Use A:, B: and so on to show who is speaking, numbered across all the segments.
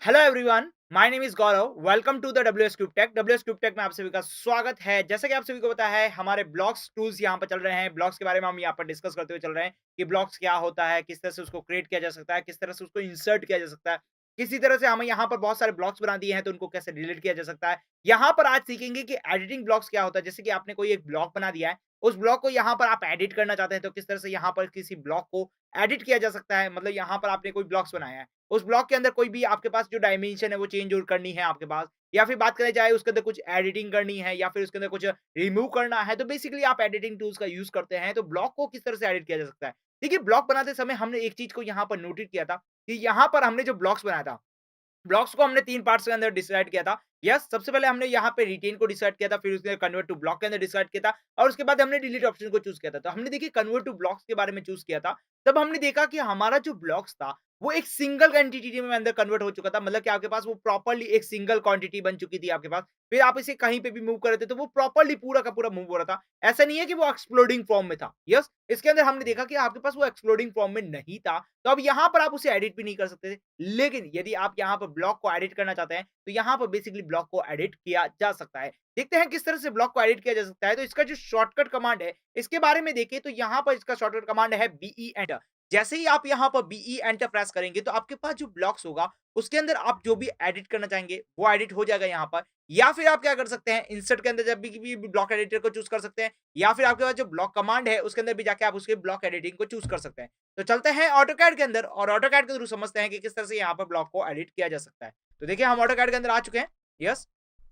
A: Hello everyone, my name is Gaurav. Welcome to the WsCube Tech। WsCube Tech में आप सभी का स्वागत है। जैसा कि आप सभी को पता है, हमारे ब्लॉक्स टूल्स यहाँ पर चल रहे हैं। ब्लॉक्स के बारे में हम यहाँ पर डिस्कस करते हुए चल रहे हैं कि ब्लॉक्स क्या होता है, किस तरह से उसको क्रिएट किया जा सकता है, किस तरह से उसको इंसर्ट किया जा सकता है, किसी तरह से हमें यहाँ पर बहुत सारे ब्लॉक्स बना दिए हैं तो उनको कैसे डिलीट किया जा सकता है। यहाँ पर आज सीखेंगे कि एडिटिंग ब्लॉक्स क्या होता है। जैसे कि आपने कोई एक ब्लॉक बना दिया है, उस ब्लॉक को यहाँ पर आप एडिट करना चाहते हैं तो किस तरह से यहाँ पर किसी ब्लॉक को एडिट किया जा सकता है। मतलब यहाँ पर आपने कोई ब्लॉक्स बनाया है, उस ब्लॉक के अंदर कोई भी आपके पास जो डायमेंशन है वो चेंज और करनी है आपके पास, या फिर बात करें जाए उसके अंदर कुछ एडिटिंग करनी है या फिर उसके अंदर कुछ रिमूव करना है, तो बेसिकली आप एडिटिंग टूल्स का यूज करते हैं। तो ब्लॉक को किस तरह से एडिट किया जा सकता है। देखिए, ब्लॉक बनाते समय हमने एक चीज को यहाँ पर नोटिस किया था कि यहाँ पर हमने जो ब्लॉक्स बनाया था, ब्लॉक्स को हमने 3 पार्ट्स के अंदर डिसाइड किया था। यस, सबसे पहले हमने यहाँ पे रिटेन को डिसाइड किया था, फिर उसके कन्वर्ट टू ब्लॉक के अंदर डिसाइड किया था और उसके बाद हमने डिलीट ऑप्शन को चूज़ किया था। तो हमने देखिए कन्वर्ट टू ब्लॉक्स के बारे में चूज़ किया था, तब हमने देखा कि हमारा जो ब्लॉक्स था, वो एक सिंगल एंटिटी में अंदर कन्वर्ट हो चुका था। मतलब कि आपके पास वो प्रॉपर्ली एक सिंगल क्वांटिटी बन चुकी थी आपके पास। फिर आप इसे कहीं पे भी मूव कर रहे थे, तो वो प्रॉपर्ली पूरा का पूरा मूव हो रहा था। ऐसा नहीं है कि वो एक्सप्लोडिंग फॉर्म में था। यस, इसके अंदर हमने देखा कि आपके पास वो एक्सप्लोडिंग फॉर्म में नहीं था, तो अब यहाँ पर आप उसे एडिट भी नहीं कर सकते थे। लेकिन यदि आप यहाँ पर ब्लॉक को एडिट करना चाहते हैं, तो यहाँ पर बेसिकली ब्लॉक को एडिट किया जा सकता है। देखते हैं किस तरह से ब्लॉक को एडिट किया जा सकता है। तो इसका जो शॉर्टकट कमांड है, इसके बारे में देखिए, तो यहाँ पर इसका शॉर्टकट कमांड है बीई एंटर। जैसे ही आप यहाँ पर बीई एंटर प्रेस करेंगे, तो आपके पास जो ब्लॉक्स होगा, उसके अंदर आप जो भी एडिट करना चाहेंगे, वो एडिट हो जाएगा यहाँ पर। या फिर आप क्या कर सकते हैं, इंसर्ट के अंदर जब भी ब्लॉक एडिटर को चूज कर सकते हैं, या फिर आपके पास जो ब्लॉक कमांड है, उसके अंदर भी जाके आप उसके ब्लॉक एडिटिंग को चूज कर सकते हैं। तो चलते हैं ऑटोकैड के अंदर और ऑटोकैड के थ्रू समझते हैं कि किस तरह से यहाँ पर ब्लॉक को एडिट किया जा सकता है। तो देखिए, हम ऑटोकैड के अंदर आ चुके हैं। यस,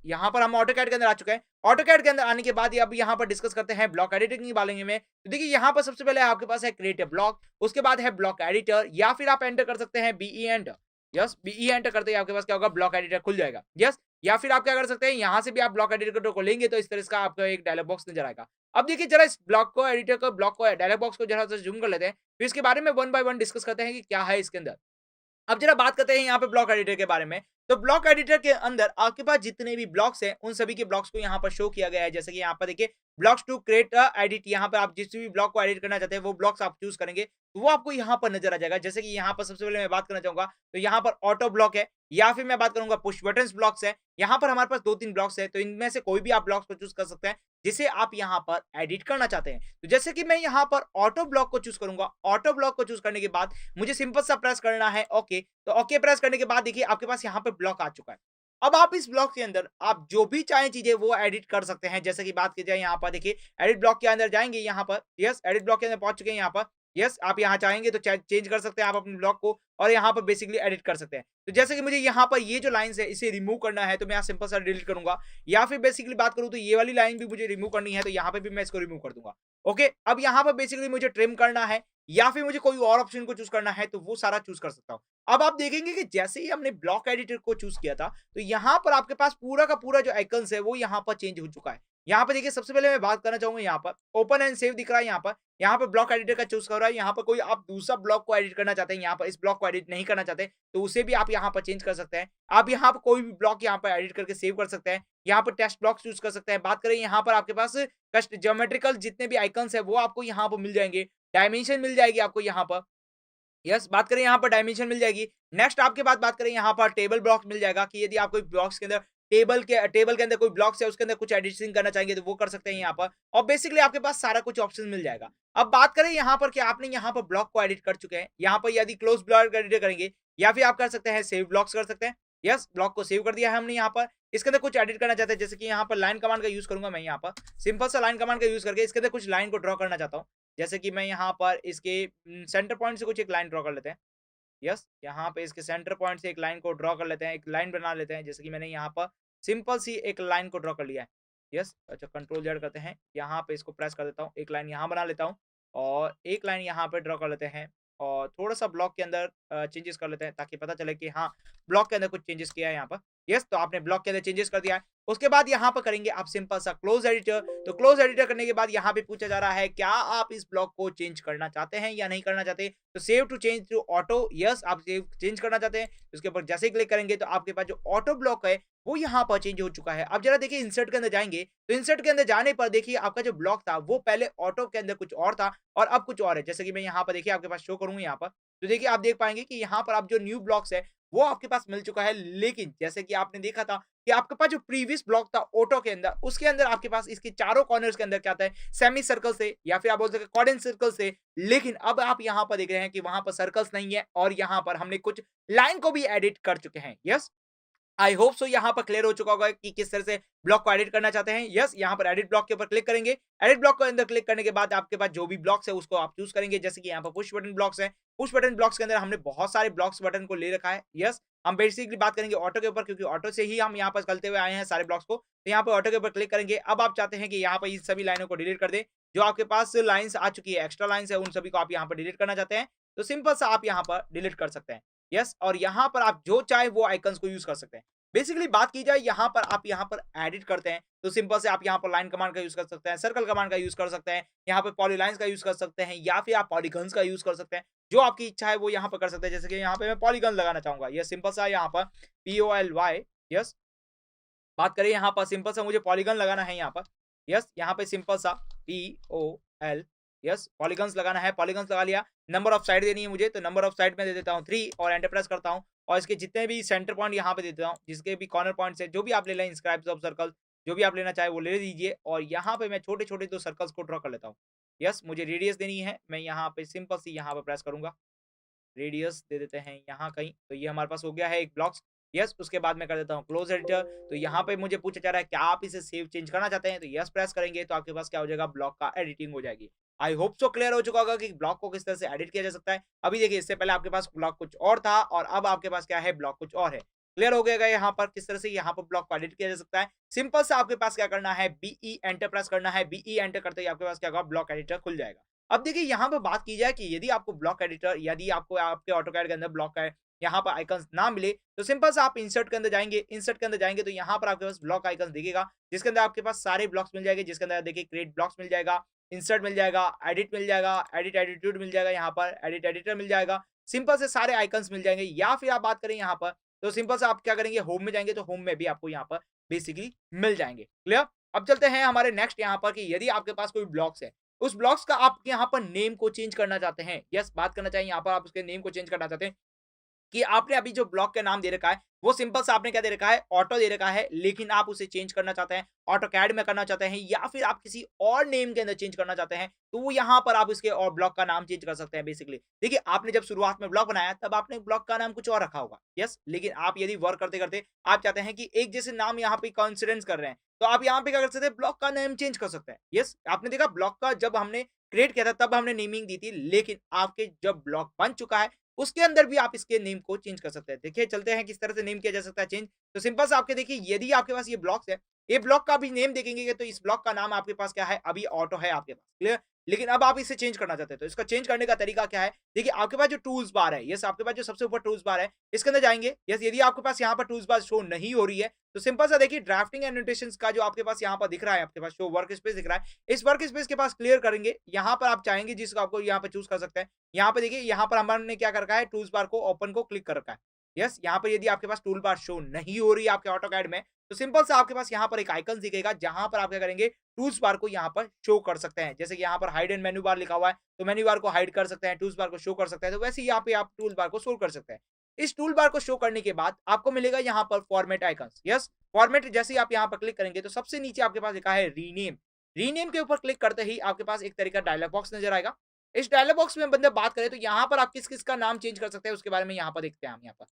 A: यहाँ पर हम ऑटोकैड के अंदर आ चुके हैं। ऑटोकैड के अंदर आने के बाद अब यहाँ पर डिस्कस करते हैं ब्लॉक एडिटिंग के बारे में। तो देखिए, यहाँ पर सबसे पहले आपके पास है क्रिएट ए ब्लॉक, उसके बाद है ब्लॉक एडिटर, या फिर आप एंटर कर सकते हैं बीई एंटर। यस, बीई एंटर करते ही आपके पास क्या होगा, ब्लॉक एडिटर खुल जाएगा। यस, या फिर आप क्या कर सकते हैं, यहाँ से भी आप ब्लॉक एडिटर को लेंगे तो इस तरह का आपका एक डायलॉग बॉक्स नजर आएगा। अब देखिए, जरा इस ब्लॉक को एडिटर को ब्लॉक को डायलॉग बॉक्स को जरा सा जूम कर लेते हैं, फिर इसके बारे में वन बाय वन डिस्कस करते हैं कि क्या है इसके अंदर। अब जरा बात करते हैं यहाँ पे ब्लॉक एडिटर के बारे में। तो ब्लॉक एडिटर के अंदर आपके पास जितने भी ब्लॉक्स हैं, उन सभी के ब्लॉक्स को यहाँ पर शो किया गया है। जैसे कि यहाँ पर देखिए, ब्लॉक्स टू क्रिएट एडिट, यहाँ पर आप जिस भी ब्लॉक को एडिट करना चाहते हैं, वो ब्लॉक्स आप चूज करेंगे, तो वो आपको यहाँ पर नजर आ जाएगा। जैसे कि यहाँ पर सबसे पहले मैं बात करना चाहूंगा, तो यहाँ पर ऑटो ब्लॉक है, या फिर मैं बात करूंगा पुश बटन ब्लॉक्स है। यहाँ पर हमारे पास 2-3 ब्लॉक्स है, तो इनमें से कोई भी आप ब्लॉक्स को चूज कर सकते हैं जिसे आप यहाँ पर एडिट करना चाहते हैं। तो जैसे कि मैं यहाँ पर ऑटो ब्लॉक को चूज करूंगा। ऑटो ब्लॉक को चूज करने के बाद मुझे सिंपल सा प्रेस करना है ओके। तो ओके प्रेस करने के बाद देखिए, आपके पास यहाँ पे ब्लॉक आ चुका है। अब आप इस ब्लॉक के अंदर आप जो भी चाहें चीजें वो एडिट कर सकते हैं। जैसे कि बात की जाए, यहाँ पर देखिए, एडिट ब्लॉक के अंदर जाएंगे, यहाँ पर यस, एडिट ब्लॉक के अंदर पहुंच चुके हैं। यहाँ पर यस, आप यहाँ चाहेंगे तो चेंज कर सकते हैं आप अपने ब्लॉक को, और यहाँ पर बेसिकली एडिट कर सकते हैं। तो जैसे कि मुझे यहाँ पर ये जो लाइन्स है, इसे रिमूव करना है, तो मैं यहाँ सिंपल सा डिलीट करूंगा। या फिर बेसिकली बात करूँ तो ये वाली लाइन भी मुझे रिमूव करनी है, तो यहाँ पे भी मैं इसको रिमूव कर दूंगा। ओके, अब यहाँ पर बेसिकली मुझे ट्रिम करना है, या फिर मुझे कोई और ऑप्शन को चूज करना है, तो वो सारा चूज कर सकता हूँ। अब आप देखेंगे कि जैसे ही हमने ब्लॉक एडिटर को चूज किया था, तो यहाँ पर आपके पास पूरा का पूरा जो आइकन्स है, वो यहाँ पर चेंज हो चुका है। यहाँ पे देखिए, सबसे पहले मैं बात करना चाहूंगा, यहाँ पर ओपन एंड सेव दिख रहा है। यहाँ पर ब्लॉक एडिटर का चूज कर रहा है। यहाँ पर कोई आप दूसरा ब्लॉक को एडिट करना चाहते हैं, यहाँ पर इस ब्लॉक को एडिट नहीं करना चाहते, तो उसे भी आप यहाँ पर चेंज कर सकते हैं। आप यहाँ पर कोई भी ब्लॉक यहाँ पर एडिट करके सेव कर सकते हैं। यहाँ पर टेक्स्ट ब्लॉक चूज कर सकते हैं। बात करें यहाँ पर आपके पास कस्ट ज्योमेट्रिकल जितने भी आइकन्स है, वो आपको यहाँ पर मिल जाएंगे। डायमेंशन मिल जाएगी आपको यहाँ पर। यस, बात करें यहाँ पर डायमेंशन मिल जाएगी। नेक्स्ट आपके बाद बात करें, यहाँ पर टेबल ब्लॉक्स मिल जाएगा कि यदि आप कोई ब्लॉक्स के अंदर टेबल के अंदर कोई ब्लॉक्स है, उसके अंदर कुछ एडिटिंग करना चाहेंगे तो वो कर सकते हैं यहाँ पर, और बेसिकली आपके पास सारा कुछ ऑप्शन मिल जाएगा। अब बात करें यहाँ पर कि आपने यहाँ पर ब्लॉक को एडिट कर चुके हैं, यहाँ पर यदि क्लोज ब्लॉक एडिट करेंगे, या फिर आप कर सकते हैं सेव ब्लॉक्स कर सकते हैं। यस, ब्लॉक को सेव कर दिया है हमने। यहाँ पर इसके अंदर कुछ एडिट करना चाहते हैं, जैसे कि यहाँ पर लाइन कमांड का यूज करूंगा मैं। यहाँ पर सिंपल सा लाइन कमांड का यूज करके इसके अंदर कुछ लाइन को ड्रॉ करना चाहता हूँ। जैसे कि मैं यहाँ पर इसके सेंटर पॉइंट से कुछ एक लाइन ड्रॉ कर लेते हैं। यस, यहाँ पे इसके सेंटर पॉइंट से एक लाइन को ड्रॉ कर लेते हैं, एक लाइन बना लेते हैं। जैसे कि मैंने यहाँ पर सिंपल सी एक लाइन को ड्रॉ कर लिया है। यस, अच्छा, कंट्रोल जेड करते हैं, यहाँ पे इसको प्रेस कर देता हूँ, एक लाइन यहाँ बना लेता हूँ, और एक लाइन यहाँ पे ड्रॉ कर लेते हैं, और थोड़ा सा ब्लॉक के अंदर चेंजेस कर लेते हैं, ताकि पता चले कि हाँ, ब्लॉक के अंदर कुछ चेंजेस किया है यहाँ पर। यस, तो आपने ब्लॉक के अंदर चेंजेस कर दिया है। उसके बाद यहाँ पर करेंगे आप सिंपल सा क्लोज एडिटर। तो क्लोज एडिटर करने के बाद यहाँ पे पूछा जा रहा है, क्या आप इस ब्लॉक को चेंज करना चाहते हैं या नहीं करना चाहते। तो save to change to auto, yes, आप सेव चेंज करना चाहते हैं, उसके ऊपर जैसे ही क्लिक करेंगे तो आपके पास जो ऑटो ब्लॉक है, वो यहाँ पर चेंज हो चुका है। अब जरा देखिए, इंसर्ट के अंदर जाएंगे, तो इंसर्ट के अंदर जाने पर देखिए, आपका जो ब्लॉक था वो पहले ऑटो के अंदर कुछ और था, और अब कुछ और है। जैसे कि मैं यहाँ पर देखिए आपके पास शो करूंगा, यहाँ पर तो देखिए आप देख पाएँगे कि यहाँ पर आप जो न्यू ब्लॉक्स है, वो आपके पास मिल चुका है। लेकिन जैसे कि आपने देखा था कि आपके पास जो प्रीवियस ब्लॉक था ऑटो के अंदर, उसके अंदर आपके पास इसके चारों कॉर्नर्स के अंदर क्या आता है, सेमी सर्कल से या फिर आप बोल सकते हैं क्वाड्रेंट सर्कल से। लेकिन अब आप यहाँ पर देख रहे हैं कि वहाँ पर सर्कल्स नहीं है और यहाँ पर हमने कुछ लाइन को भी एडिट कर चुके हैं। यस, आई होप सो यहाँ पर क्लियर हो चुका होगा कि किस तरह से ब्लॉक को एडिट करना चाहते हैं। यस, यहाँ पर एडिट ब्लॉक के ऊपर क्लिक करेंगे। एडिट ब्लॉक के अंदर क्लिक करने के बाद आपके पास जो भी ब्लॉक्स है उसको आप चूज करेंगे। जैसे कि यहाँ पर पुश बटन ब्लॉक्स है। पुश बटन ब्लॉक्स के अंदर हमने बहुत सारे ब्लॉक्स बटन को ले रखा है। यस, हम बेसिकली बात करेंगे ऑटो के ऊपर, क्योंकि ऑटो से ही हम यहाँ पर चलते हुए आए हैं सारे ब्लॉक्स को। तो यहाँ पर ऑटो के ऊपर क्लिक करेंगे। अब आप चाहते हैं कि यहाँ पर इन सभी लाइनों को डिलीट कर दे। जो आपके पास लाइन्स आ चुकी है, एक्स्ट्रा लाइन्स है, उन सभी को आप यहाँ पर डिलीट करना चाहते हैं, तो सिंपल सा आप यहाँ पर डिलीट कर सकते हैं। यस, और यहाँ पर आप जो चाहे वो आइकन्स को यूज कर सकते हैं। बेसिकली बात की जाए यहाँ पर, आप यहाँ पर एडिट करते हैं तो सिंपल से आप यहाँ पर लाइन कमांड का यूज कर सकते हैं, सर्कल कमांड का यूज कर सकते हैं, यहाँ पे पॉलीलाइंस का यूज कर सकते हैं, या फिर आप पॉलीगन्स का यूज कर सकते हैं। जो आपकी इच्छा है वो यहाँ पर कर सकते हैं। जैसे कि यहाँ पे मैं पॉलीगन लगाना चाहूंगा, ये सिंपल सा यहाँ पर POLY। यस, बात करें यहाँ पर सिंपल सा मुझे पॉलीगन लगाना है यहाँ पर। यस, यहाँ पे सिंपल सा POL, यस, पॉलीगन्स लगाना है, पॉलीगन्स लगा लिया। नंबर ऑफ साइड देनी है मुझे, तो नंबर ऑफ साइड में दे देता हूँ 3 और एंटर प्रेस करता हूँ। और इसके जितने भी सेंटर पॉइंट यहाँ पे देता हूँ, जिसके भी कॉर्नर पॉइंट्स है, जो भी आप ले लें, इंस्क्राइब्स ऑफ सर्कल, जो भी आप लेना चाहे वो ले लीजिए। और यहाँ पे मैं छोटे छोटे दो सर्कल्स को ड्रॉ कर लेता हूँ। यस, मुझे रेडियस देनी है, मैं यहाँ पे सिंपल सी यहाँ पे प्रेस करूंगा, रेडियस दे देते हैं यहाँ कहीं। तो ये हमारे पास हो गया है एक ब्लॉक्स। यस, उसके बाद मैं कर देता हूँ क्लोज एडिटर। तो यहाँ पे मुझे पूछा जा रहा है क्या आप इसे सेव चेंज करना चाहते हैं, तो यस प्रेस करेंगे तो आपके पास क्या हो जाएगा, ब्लॉक का एडिटिंग हो जाएगी। आई होप सो क्लियर हो चुका होगा कि ब्लॉक को किस तरह से एडिट किया जा सकता है। अभी देखिए, इससे पहले आपके पास ब्लॉक कुछ और था और अब आपके पास क्या है, ब्लॉक कुछ और है। क्लियर हो गया यहाँ पर किस तरह से यहाँ पर ब्लॉक को एडिट किया जा सकता है। सिंपल से आपके पास क्या करना है, BE एंटर प्रेस करना है। BE एंटर करते ही आपके पास क्या होगा, ब्लॉक एडिटर खुल जाएगा। अब देखिए यहाँ पे बात की जाए कि यदि आपको ब्लॉक एडिटर, यदि आपको आपके ऑटोकैड के अंदर ब्लॉक का यहाँ पर आइकन्स ना मिले, तो सिंपल से आप इंसर्ट के अंदर जाएंगे। इंसर्ट के अंदर जाएंगे तो यहाँ पर आपके पास ब्लॉक आइकन्स दिखेगा, जिसके अंदर आपके पास सारे ब्लॉक्स मिल जाएंगे। जिसके अंदर देखिए क्रिएट ब्लॉक्स मिल जाएगा, इंसर्ट मिल जाएगा, एडिट मिल जाएगा, एडिट एडिट्यूड मिल जाएगा, यहाँ पर एडिट एडिटर मिल जाएगा। सिंपल से सारे आइकन्स मिल जाएंगे। या फिर आप बात करें यहाँ पर, तो सिंपल से आप क्या करेंगे, होम में जाएंगे तो होम में भी आपको यहाँ पर बेसिकली मिल जाएंगे। क्लियर। अब चलते हैं हमारे नेक्स्ट यहाँ पर कि यदि आपके पास कोई ब्लॉक्स है, उस ब्लॉक्स का आप यहाँ पर नेम को चेंज करना चाहते हैं। यस, बात करना चाहिए यहाँ पर, आप उसके नेम को चेंज करना चाहते हैं कि आपने अभी जो ब्लॉक का नाम दे रखा है वो सिंपल सा आपने क्या दे रखा है, ऑटो दे रखा है। लेकिन आप उसे चेंज करना चाहते हैं, ऑटोकैड में करना चाहते हैं, या फिर आप किसी और नेम के अंदर चेंज करना चाहते हैं, तो वो यहाँ पर आप इसके और ब्लॉक का नाम चेंज कर सकते हैं। बेसिकली देखिए, आपने जब शुरुआत में ब्लॉक बनाया तब आपने ब्लॉक का नाम कुछ और रखा होगा। यस, लेकिन आप यदि वर्क करते करते आप चाहते हैं कि एक जैसे नाम यहाँ पे कॉन्सिडेंस कर रहे हैं, तो आप यहाँ पे क्या कर सकते हैं, ब्लॉक का नेम चेंज कर सकते हैं। यस, आपने देखा ब्लॉक का जब हमने क्रिएट किया था तब हमने नेमिंग दी थी, लेकिन आपके जब ब्लॉक बन चुका है उसके अंदर भी आप इसके नेम को चेंज कर सकते हैं। देखिए, चलते हैं किस तरह से नेम किया जा सकता है चेंज। तो सिंपल से आपके देखिए, यदि आपके पास ये ब्लॉक्स है, ये ब्लॉक का भी नेम देखेंगे तो इस ब्लॉक का नाम आपके पास क्या है, अभी ऑटो है आपके पास। क्लियर। लेकिन अब आप इसे चेंज करना चाहते हैं, तो इसका चेंज करने का तरीका क्या है, देखिए आपके पास जो टूल्स बार है, यस, आपके पास जो सबसे ऊपर टूल्स बार है, इसके अंदर जाएंगे। यस, यदि आपके पास यहाँ पर टूल्स बार शो नहीं हो रही है, तो सिंपल सा देखिए, ड्राफ्टिंग एंड नोटेशंस का जो आपके पास यहाँ पर दिख रहा है, आपके पास शो वर्क स्पेस दिख रहा है, इस वर्क स्पेस के पास क्लियर करेंगे। यहाँ पर आप चाहेंगे जिसको आपको यहाँ पर चूज कर सकते हैं। यहाँ पे देखिए, यहाँ पर हमने क्या कर रखा है, टूल्स बार को ओपन को क्लिक कर रखा है। यस, यहाँ पर यदि आपके पास टूल बार शो नहीं हो रही है आपके ऑटोकैड में, तो सिंपल से आपके पास यहाँ पर एक आइकन दिखेगा, जहां पर आप क्या करेंगे, टूल्स बार को यहाँ पर शो कर सकते हैं। जैसे कि यहाँ पर हाइड एंड मेन्यू बार लिखा हुआ है, तो मेन्यू बार को हाइड कर सकते हैं, टूल्स बार को शो कर सकते हैं। तो वैसे ही यहाँ पे आप टूल बार को शो कर सकते हैं। इस टूल बार को शो करने के बाद आपको मिलेगा यहाँ पर फॉर्मेट आइकन। यस, फॉर्मेट जैसे ही आप यहाँ पर क्लिक करेंगे तो सबसे नीचे आपके पास लिखा है रीनेम। रीनेम के ऊपर क्लिक करते ही आपके पास एक तरीका डायलॉग बॉक्स नजर आएगा। इस डायलॉग बॉक्स में बंदे बात करें तो यहाँ पर आप किस किस का नाम चेंज कर सकते हैं उसके बारे में यहाँ पर देखते हैं हम यहाँ पर।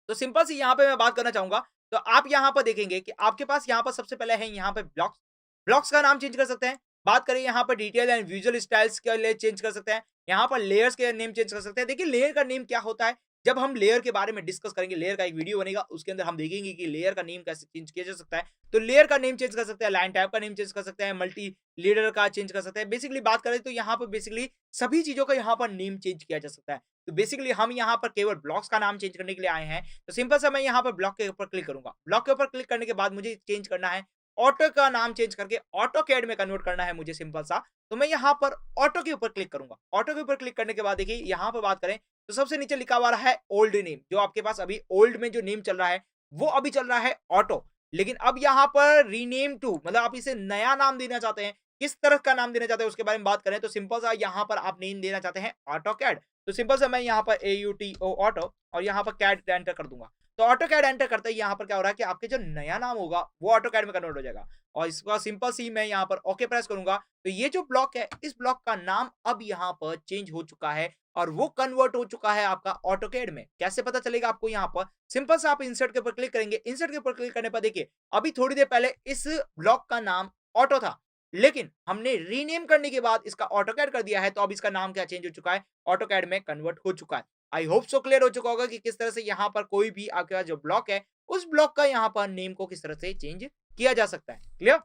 A: तो सिंपल सी यहाँ पे मैं बात करना चाहूंगा, तो आप यहाँ पर देखेंगे कि आपके पास यहाँ पर सबसे पहले है यहाँ पे ब्लॉक्स। ब्लॉक्स का नाम चेंज कर सकते हैं। बात करें यहाँ पर डिटेल एंड विजुअल स्टाइल्स के लिए चेंज कर सकते हैं। यहाँ पर लेयर्स के नेम चेंज कर सकते हैं। देखिए, लेयर का नेम क्या होता है, जब हम लेयर के बारे में डिस्कस करेंगे, लेयर का एक वीडियो बनेगा, उसके अंदर हम देखेंगे कि लेयर का नेम कैसे चेंज किया जा सकता है। तो लेयर का नेम चेंज कर सकते हैं, लाइन टाइप का नेम चेंज कर सकते हैं, मल्टी लीडर का चेंज कर सकते हैं। बेसिकली बात करें तो यहाँ पर बेसिकली सभी चीजों का यहाँ पर नेम चेंज किया जा सकता है। तो बेसिकली हम यहाँ पर केवल ब्लॉक्स का नाम चेंज करने के लिए आए हैं। तो सिंपल सा मैं यहाँ पर ब्लॉक के ऊपर क्लिक करूंगा। ब्लॉक के ऊपर क्लिक करने के बाद मुझे चेंज करना है, ऑटो का नाम चेंज करके ऑटोकैड में कन्वर्ट करना है मुझे, सिंपल सा। तो मैं यहाँ पर ऑटो के ऊपर क्लिक करूंगा। ऑटो के ऊपर क्लिक करने के बाद देखिए, यहाँ पर बात करें तो सबसे नीचे लिखा हुआ है ओल्ड नेम। जो आपके पास अभी ओल्ड में जो नेम चल रहा है वो अभी चल रहा है ऑटो। लेकिन अब यहाँ पर रीनेम टू, मतलब आप इसे नया नाम देना चाहते हैं। किस तरह का नाम देना चाहते हैं उसके बारे में बात करें तो सिंपल सा यहाँ पर आप नेम देना चाहते हैं ऑटोकैड। तो सिंपल से मैं यहाँ पर AUTO ऑटो और यहाँ पर कैड एंटर कर दूंगा। तो ऑटो कैड एंटर करते ही यहाँ पर क्या हो रहा है कि आपके जो नया नाम होगा वो ऑटो कैड में कन्वर्ट हो जाएगा और इसका सिंपल सी मैं यहाँ पर ओके प्रेस करूंगा तो ये जो ब्लॉक है इस ब्लॉक का नाम अब यहाँ पर चेंज हो चुका है और वो कन्वर्ट हो चुका है आपका ऑटोकैड में। कैसे पता चलेगा आपको यहाँ पर? सिंपल से आप इंसर्ट के ऊपर क्लिक करेंगे। इंसर्ट के ऊपर क्लिक करने पर देखिए अभी थोड़ी देर पहले इस ब्लॉक का नाम ऑटो था, लेकिन हमने रीनेम करने के बाद इसका ऑटोकैड कर दिया है तो अब इसका नाम क्या चेंज हो चुका है? ऑटोकैड में कन्वर्ट हो चुका है। आई होप सो क्लियर हो चुका होगा कि किस तरह से यहाँ पर कोई भी आपके पास जो ब्लॉक है उस ब्लॉक का यहाँ पर नेम को किस तरह से चेंज किया जा सकता है। क्लियर?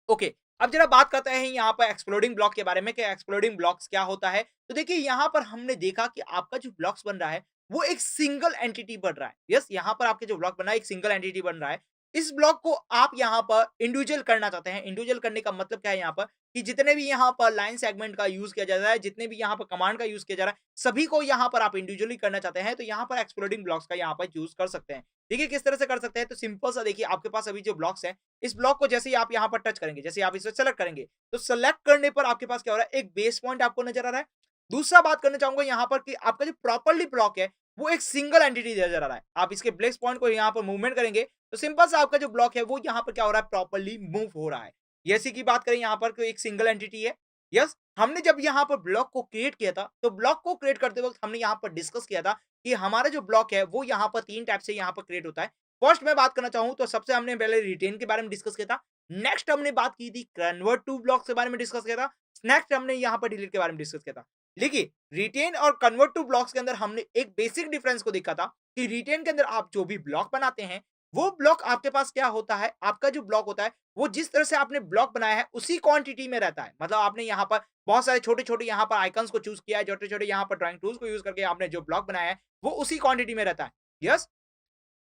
A: ओके, अब जरा बात करते हैं यहाँ पर एक्सप्लोडिंग ब्लॉक के बारे में कि एक्सप्लोडिंग ब्लॉक्स क्या होता है। तो देखिए यहाँ पर हमने देखा कि आपका जो ब्लॉक्स बन रहा है वो एक सिंगल एंटिटी बन रहा है। यस, यहाँ पर आपके जो ब्लॉक बना है एक सिंगल एंटिटी बन रहा है। इस ब्लॉक को आप यहाँ पर इंडिविजुअल करना चाहते हैं। इंडिविजुअल करने का मतलब क्या है यहाँ पर कि जितने भी यहाँ पर लाइन सेगमेंट का यूज किया जा रहा है, जितने भी यहाँ पर कमांड का यूज किया जा रहा है, सभी को यहाँ पर आप इंडिविजुअली करना चाहते हैं तो यहाँ पर एक्सप्लोडिंग ब्लॉक्स का यहाँ पर यूज कर सकते हैं। देखिए किस तरह से कर सकते हैं, तो सिंपल सा देखिए आपके पास अभी जो ब्लॉक्स हैं इस ब्लॉक को जैसे ही आप यहाँ पर टच करेंगे, जैसे आप इसे सेलेक्ट करेंगे तो सेलेक्ट करने पर आपके पास क्या हो रहा है, एक बेस पॉइंट आपको नजर आ रहा है। दूसरा बात करना चाहूंगा यहाँ पर कि आपका जो प्रॉपरली ब्लॉक है वो एक सिंगल एंटिटी नजर आ रहा है। आप इसके बेस पॉइंट को यहाँ पर मूवमेंट करेंगे तो सिंपल सा आपका जो ब्लॉक है वो यहाँ पर क्या हो रहा है, प्रॉपरली मूव हो रहा है। जैसे की बात करें यहाँ पर कोई एक सिंगल एंटिटी है। यस, हमने जब यहाँ पर ब्लॉक को क्रिएट किया था तो ब्लॉक को क्रिएट करते वक्त हमने यहाँ पर डिस्कस किया था कि हमारा जो ब्लॉक है वो यहाँ पर 3 टाइप से यहाँ पर क्रिएट होता है। फर्स्ट मैं बात करना चाहूं तो सबसे हमने पहले रिटेन के बारे में डिस्कस किया था। नेक्स्ट हमने बात की थी कन्वर्ट टू ब्लॉक के बारे में डिस्कस किया था। नेक्स्ट हमने यहाँ पर डिलीट के बारे में डिस्कस किया था। देखिए रिटेन और कन्वर्ट टू ब्लॉक्स के अंदर हमने एक बेसिक डिफरेंस को देखा था कि रिटेन के अंदर आप जो भी ब्लॉक बनाते हैं वो ब्लॉक आपके पास क्या होता है, आपका जो ब्लॉक होता है वो जिस तरह से आपने ब्लॉक बनाया है उसी क्वांटिटी में रहता है। मतलब आपने यहाँ पर बहुत सारे छोटे-छोटे यहाँ पर आइकन्स को चूज किया है, छोटे-छोटे यहाँ पर ड्राइंग टूल्स को यूज करके आपने जो ब्लॉक बनाया है वो उसी क्वांटिटी में रहता है। यस,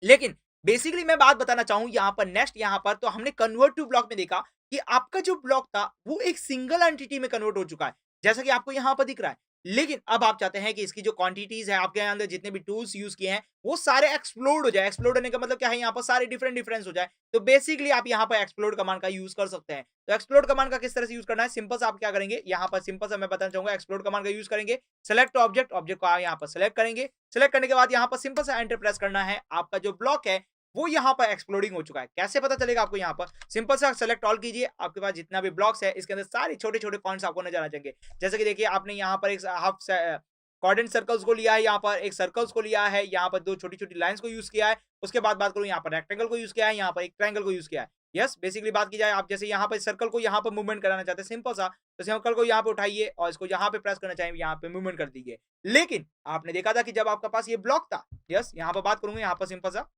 A: लेकिन बेसिकली मैं बात बताना चाहूं यहाँ पर नेक्स्ट यहाँ पर तो हमने कन्वर्ट टू ब्लॉक में देखा कि आपका जो ब्लॉक था वो एक सिंगल एंटिटी में कन्वर्ट हो चुका है, जैसा कि आपको यहाँ पर दिख रहा है। लेकिन अब आप चाहते हैं कि इसकी जो क्वांटिटीज है आपके अंदर जितने भी टूल्स यूज किए हैं वो सारे एक्सप्लोड हो जाए। एक्सप्लोड होने का मतलब क्या है, यहाँ पर सारे डिफरेंट डिफरेंस हो जाए। तो बेसिकली आप यहाँ पर एक्सप्लोड कमांड का यूज कर सकते हैं। तो एक्सप्लोड कमांड का किस तरह से यूज करना है, सिंपल से आप क्या करेंगे, यहाँ पर सिंपल से मैं बताना चाहूंगा एक्सप्लोड कमांड का यूज करेंगे। सेलेक्ट ऑब्जेक्ट, ऑब्जेक्ट को यहाँ पर सेलेक्ट करेंगे। सेलेक्ट करने के बाद यहाँ पर सिंपल से एंटर प्रेस करना है। आपका जो ब्लॉक है वो यहाँ पर एक्सप्लोडिंग हो चुका है। कैसे पता चलेगा आपको, यहाँ पर सिंपल सा सेलेक्ट ऑल कीजिए। आपके पास जितना भी ब्लॉक्स है इसके अंदर सारे छोटे छोटे पॉइंट्स आपको नजर आ जाएंगे। जैसे कि देखिए आपने यहाँ पर एक हाफ क्वाड्रेंट सर्कल्स को लिया है, यहाँ पर एक सर्कल्स को लिया है, यहाँ पर 2 छोटी-छोटी लाइंस को यूज किया है। उसके बाद बात करूँ यहाँ पर रेक्टेंगल को यूज किया है, यहाँ पर एक ट्रायंगल को यूज किया है। यस, बेसिकली बात की जाए आप जैसे यहाँ पर सर्कल को यहाँ पर मूवमेंट कराना चाहते हैं सिंपल सा, तो सर्कल को यहाँ पे उठाइए और इसको यहाँ पे प्रेस करना चाहिए, यहाँ पे मूवमेंट कर दीजिए। लेकिन आपने देखा था कि जब आपके पास ये ब्लॉक था, यस यहाँ पर बात करूंगा यहाँ पर सिंपल सा,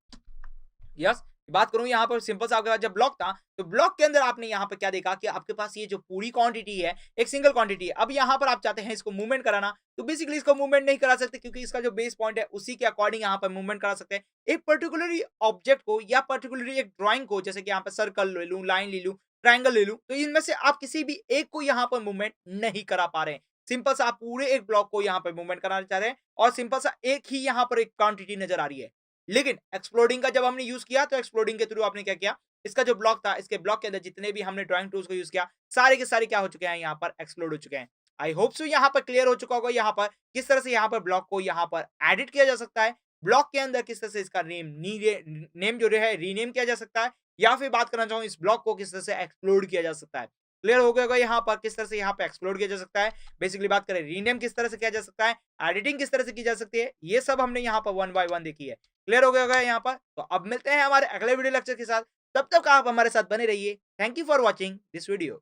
A: यस बात करूं यहाँ पर सिंपल सा आपके पास जब ब्लॉक था तो ब्लॉक के अंदर आपने यहाँ पर क्या देखा कि आपके पास ये जो पूरी क्वांटिटी है एक सिंगल क्वांटिटी है। अब यहाँ पर आप चाहते हैं इसको मूवमेंट कराना तो बेसिकली इसको मूवमेंट नहीं करा सकते क्योंकि इसका जो बेस पॉइंट है उसी के अकॉर्डिंग यहाँ पर मूवमेंट करा सकते हैं। एक पर्टिकुलरली ऑब्जेक्ट को या पर्टिकुलरली एक ड्राइंग को, जैसे कि यहाँ पर सर्कल ले लूं, लाइन ले लूं, ट्रायंगल ले लूं, तो इनमें से आप किसी भी एक को यहाँ पर मूवमेंट नहीं करा पा रहे हैं। सिंपल सा आप पूरे एक ब्लॉक को यहाँ पर मूवमेंट कराना चाह रहे हैं और सिंपल सा एक ही यहाँ पर एक क्वांटिटी नजर आ रही है। लेकिन एक्सप्लोडिंग का जब हमने यूज किया तो एक्सप्लोडिंग के थ्रू आपने क्या किया, इसका जो ब्लॉक था इसके ब्लॉक के अंदर जितने भी हमने ड्राइंग टूल्स को यूज किया सारे के सारे क्या हो चुके हैं, यहाँ पर एक्सप्लोड हो चुके हैं। आई होप सो यहाँ पर क्लियर हो चुका होगा यहाँ पर किस तरह से यहाँ पर ब्लॉक को यहाँ पर एडिट किया जा सकता है, ब्लॉक के अंदर किस तरह से इसका नेम जो है रीनेम किया जा सकता है, या फिर बात करना चाहूँ इस ब्लॉक को किस तरह से एक्सप्लोड किया जा सकता है। क्लियर हो गया होगा यहाँ पर किस तरह से यहाँ पे एक्सप्लोड किया जा सकता है। बेसिकली बात करें रीनेम किस तरह से किया जा सकता है, एडिटिंग किस तरह से की जा सकती है, ये सब हमने यहाँ पर 1 बाय 1 देखी है। क्लियर हो गया होगा यहाँ पर। तो अब मिलते हैं हमारे अगले वीडियो लेक्चर के साथ, तब तक आप हमारे साथ बने रहिए। Thank you for watching this video.